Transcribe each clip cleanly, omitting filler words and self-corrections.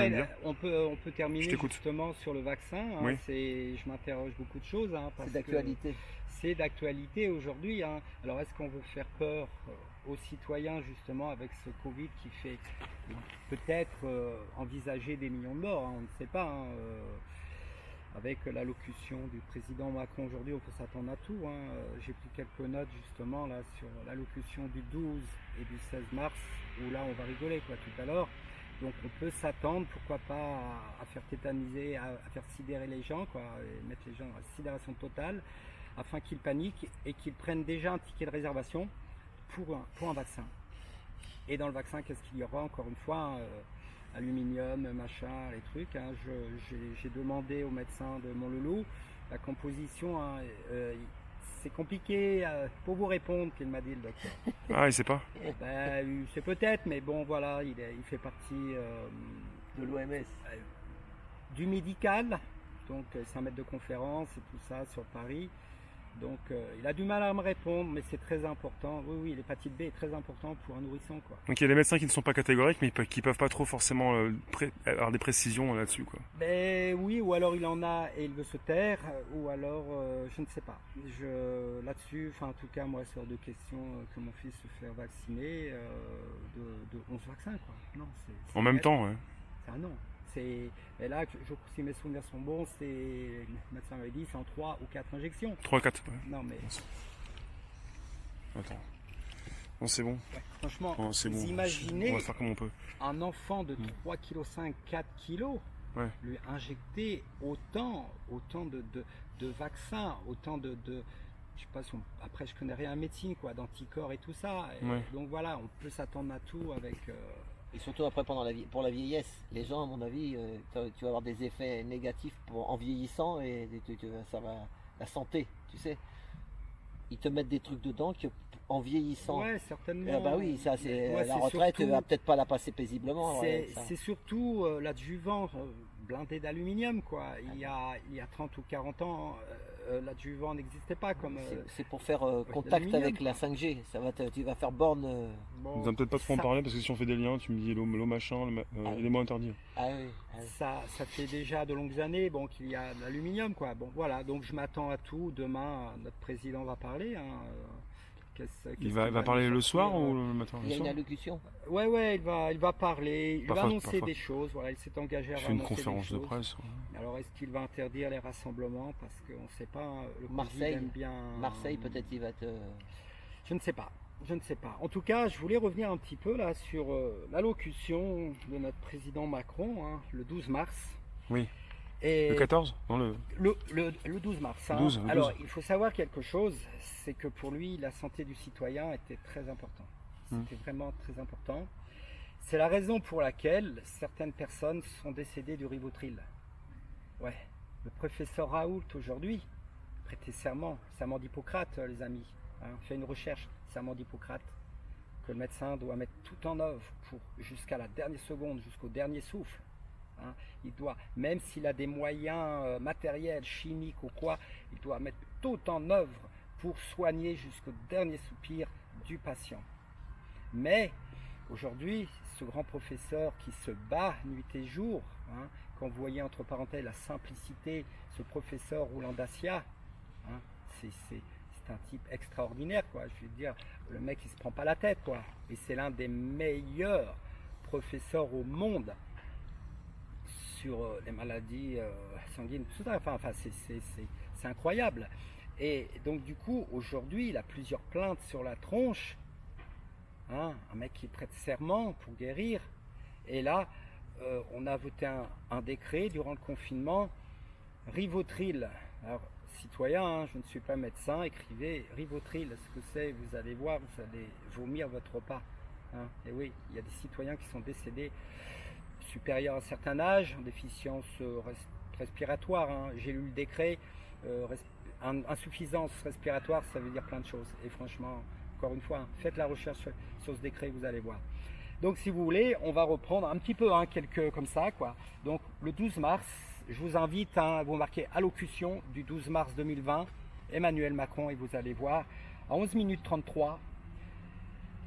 me dire? On peut terminer t'écoute. justement sur le vaccin. Hein. Oui. Je m'interroge beaucoup de choses. Hein, parce C'est d'actualité. que c'est d'actualité aujourd'hui. Hein. Alors est-ce qu'on veut faire peur aux citoyens justement avec ce Covid qui fait peut-être envisager des millions de morts, hein, on ne sait pas. Hein, avec l'allocution du président Macron aujourd'hui, on peut s'attendre à tout. Hein. J'ai pris quelques notes justement là sur l'allocution du 12 et du 16 mars, où là on va rigoler quoi tout à l'heure. Donc on peut s'attendre, pourquoi pas, à faire tétaniser, à faire sidérer les gens, quoi, et mettre les gens à sidération totale, afin qu'ils paniquent et qu'ils prennent déjà un ticket de réservation pour un vaccin. Et dans le vaccin, qu'est-ce qu'il y aura encore une fois hein, aluminium, machin, les trucs. Hein. J'ai demandé au médecin de Montleloup la composition. Hein, c'est compliqué pour vous répondre qu'il m'a dit le docteur. Ah, il sait pas. Ben, c'est peut-être, mais bon voilà, il fait partie De l'OMS. du médical. Donc c'est un maître de conférence et tout ça sur Paris. Donc il a du mal à me répondre, mais c'est très important. Oui, oui, l'hépatite B est très important pour un nourrisson, quoi. Donc il y a des médecins qui ne sont pas catégoriques, mais qui peuvent pas trop forcément avoir des précisions là-dessus, quoi. Ben oui, ou alors il en a et il veut se taire, ou alors je ne sais pas. Là-dessus, enfin en tout cas moi c'est hors de question que mon fils se fasse vacciner de 11 vaccins, quoi. Non, c'est En même net. temps, ouais. C'est un non. Mais là, si mes souvenirs sont bons, le médecin m'avait dit c'est en 3 ou 4 injections. 3-4, ouais. Non mais Attends. Non, c'est bon. ouais, franchement, Non, c'est vous bon. imaginez On va faire comme on peut. un enfant de 3,5 kg, 4 kg, Ouais. lui injecter autant de vaccins, autant de je sais pas si après je connais rien en médecine quoi, d'anticorps et tout ça. Et Ouais. donc voilà, on peut s'attendre à tout avec Et surtout après pour la vieillesse, les gens à mon avis, tu vas avoir des effets négatifs en vieillissant et ça va la santé, tu sais. Ils te mettent des trucs dedans en vieillissant. ouais, certainement. Ah bah oui, ça c'est Ouais, la c'est retraite, tu surtout- vas peut-être pas la passer paisiblement. ouais, ça. C'est surtout l'adjuvant blindé d'aluminium quoi. Il y a 30 ou 40 ans, l'adjuvant n'existait pas comme C'est pour faire contact l'aluminium, avec la 5G. Tu vas faire borne. bon, Nous allons peut-être pas trop en ça- parler parce que si on fait des liens, tu me dis l'eau machin, élément interdit. Ah oui. Ah oui. Ça fait déjà de longues années bon, qu'il y a de l'aluminium quoi. Bon voilà, donc je m'attends à tout. Demain, notre président va parler. Hein. Qu'est-ce Il qu'il va nous parler le sortir, soir ou le matin? Il Le y a une soir allocution. Ouais, il va parler, il va annoncer parfois. des choses. Voilà, il s'est engagé à Il fait une annoncer conférence des de choses. presse. Ouais. Alors est-ce qu'il va interdire les rassemblements parce qu'on ne sait pas. Le Covid Marseille. aime bien. Marseille, peut-être il va te. Je ne sais pas. Je ne sais pas. En tout cas, je voulais revenir un petit peu là sur l'allocution de notre président Macron, hein, le 12 mars. Oui. Et Le 14? Non, le 12 mars. Hein. 12, le Alors, 12. il faut savoir quelque chose, c'est que pour lui, la santé du citoyen était très importante. C'était vraiment très important. C'est la raison pour laquelle certaines personnes sont décédées du Rivotril. Ouais. Le professeur Raoult, aujourd'hui, prêtait serment d'Hippocrate, les amis. Hein, fait une recherche, serment d'Hippocrate, que le médecin doit mettre tout en œuvre pour jusqu'à la dernière seconde, jusqu'au dernier souffle. Hein, il doit, même s'il a des moyens matériels, chimiques ou quoi, il doit mettre tout en œuvre pour soigner jusqu'au dernier soupir du patient. Mais aujourd'hui, ce grand professeur qui se bat nuit et jour, hein, quand vous voyez entre parenthèses la simplicité, ce professeur Roland Dacia, hein, c'est un type extraordinaire, quoi. Je veux dire, le mec il se prend pas la tête, quoi. Et c'est l'un des meilleurs professeurs au monde sur les maladies sanguines, tout ça. Enfin c'est incroyable. Et donc du coup, aujourd'hui, il a plusieurs plaintes sur la tronche. Hein, un mec qui prête serment pour guérir. Et là, on a voté un décret durant le confinement. Rivotril. Alors, citoyen, hein, je ne suis pas médecin, écrivez Rivotril. Ce que c'est, vous allez voir, vous allez vomir votre repas. Hein. Et oui, il y a des citoyens qui sont décédés supérieurs à un certain âge, en déficience respiratoire. Hein. J'ai lu le décret. Insuffisance respiratoire, ça veut dire plein de choses. Et franchement, encore une fois, hein, faites la recherche sur ce décret, vous allez voir. Donc si vous voulez, on va reprendre un petit peu, hein, quelques comme ça, quoi. Donc le 12 mars, je vous invite à vous marquer allocution du 12 mars 2020, Emmanuel Macron, et vous allez voir, à 11 minutes 33,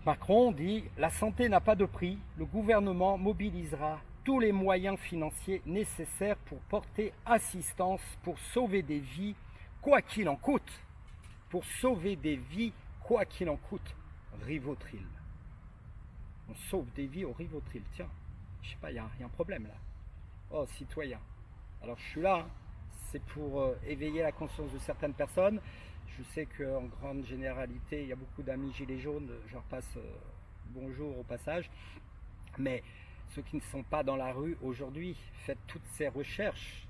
Macron dit « La santé n'a pas de prix, le gouvernement mobilisera tous les moyens financiers nécessaires pour porter assistance, pour sauver des vies, quoi qu'il en coûte. Pour sauver des vies, quoi qu'il en coûte. Rivotril. On sauve des vies au Rivotril. Tiens, je sais pas, il y a un problème là. Oh, citoyen. Alors je suis là, hein. C'est pour éveiller la conscience de certaines personnes. Je sais qu'en grande généralité, il y a beaucoup d'amis gilets jaunes, je leur passe bonjour au passage. Mais ceux qui ne sont pas dans la rue aujourd'hui, faites toutes ces recherches,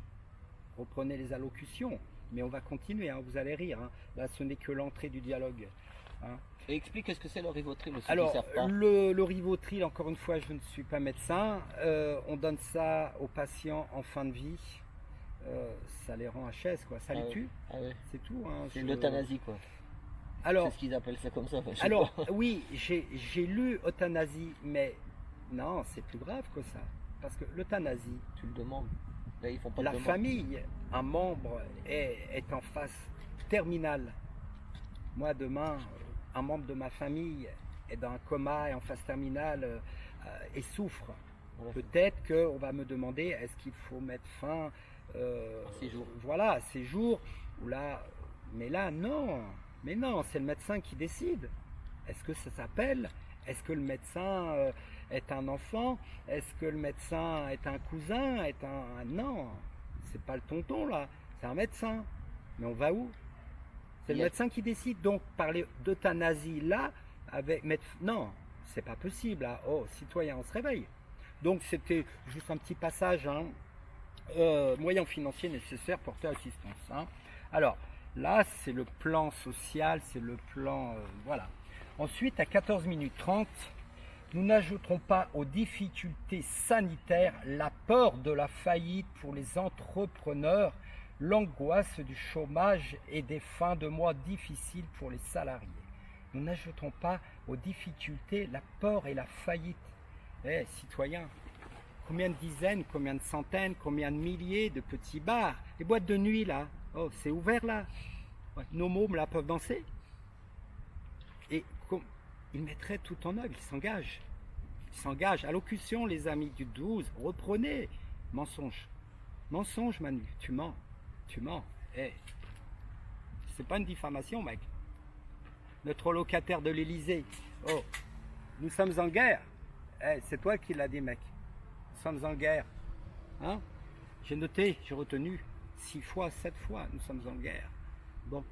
reprenez les allocutions. Mais on va continuer, hein, vous allez rire. Hein. Là, ce n'est que l'entrée du dialogue. Hein. Et explique ce que c'est le Rivotril aussi. Alors, le Rivotril, encore une fois, je ne suis pas médecin. On donne ça aux patients en fin de vie. Ça les rend HS, quoi. Ça les tue. Ah ouais. C'est tout. Hein. C'est l'euthanasie, quoi. Alors, c'est ce qu'ils appellent ça comme ça. Enfin, alors oui, j'ai lu euthanasie, mais non, c'est plus grave que ça. Parce que l'euthanasie, tu le demandes. Là, ils font pas la famille, un membre est en phase terminale. Moi, demain, un membre de ma famille est dans un coma, est en phase terminale et souffre. Ouais. Peut-être qu'on va me demander, est-ce qu'il faut mettre fin voilà, à ces jours où là, mais là, non. Mais non, c'est le médecin qui décide. Est-ce que ça s'appelle? Est-ce que le médecin est un enfant? Est-ce que le médecin est un cousin? Non, c'est pas le tonton là, c'est un médecin. Mais on va où? C'est le médecin qui décide. Donc parler d'euthanasie là, non, c'est pas possible. Là. Oh, citoyen, on se réveille. Donc c'était juste un petit passage. Hein. Moyens financiers nécessaires pour porter assistance. Hein. Alors là, c'est le plan social, c'est le plan... voilà. Ensuite, à 14 minutes 30, nous n'ajouterons pas aux difficultés sanitaires la peur de la faillite pour les entrepreneurs, l'angoisse du chômage et des fins de mois difficiles pour les salariés. Nous n'ajouterons pas aux difficultés la peur et la faillite. Eh, citoyens, combien de dizaines, combien de centaines, combien de milliers de petits bars, les boîtes de nuit là, oh, c'est ouvert là. Ouais, nos mômes là peuvent danser. Et ils mettraient tout en œuvre, ils s'engagent. Ils s'engagent. Allocution, les amis du 12, reprenez. Mensonge. Mensonge, Manu, tu mens. Tu mens. Eh, c'est pas une diffamation, mec. Notre locataire de l'Élysée. Oh, nous sommes en guerre. Eh, c'est toi qui l'as dit, mec. Nous sommes en guerre. Hein? J'ai noté, j'ai retenu 6 fois, 7 fois, nous sommes en guerre. Bon.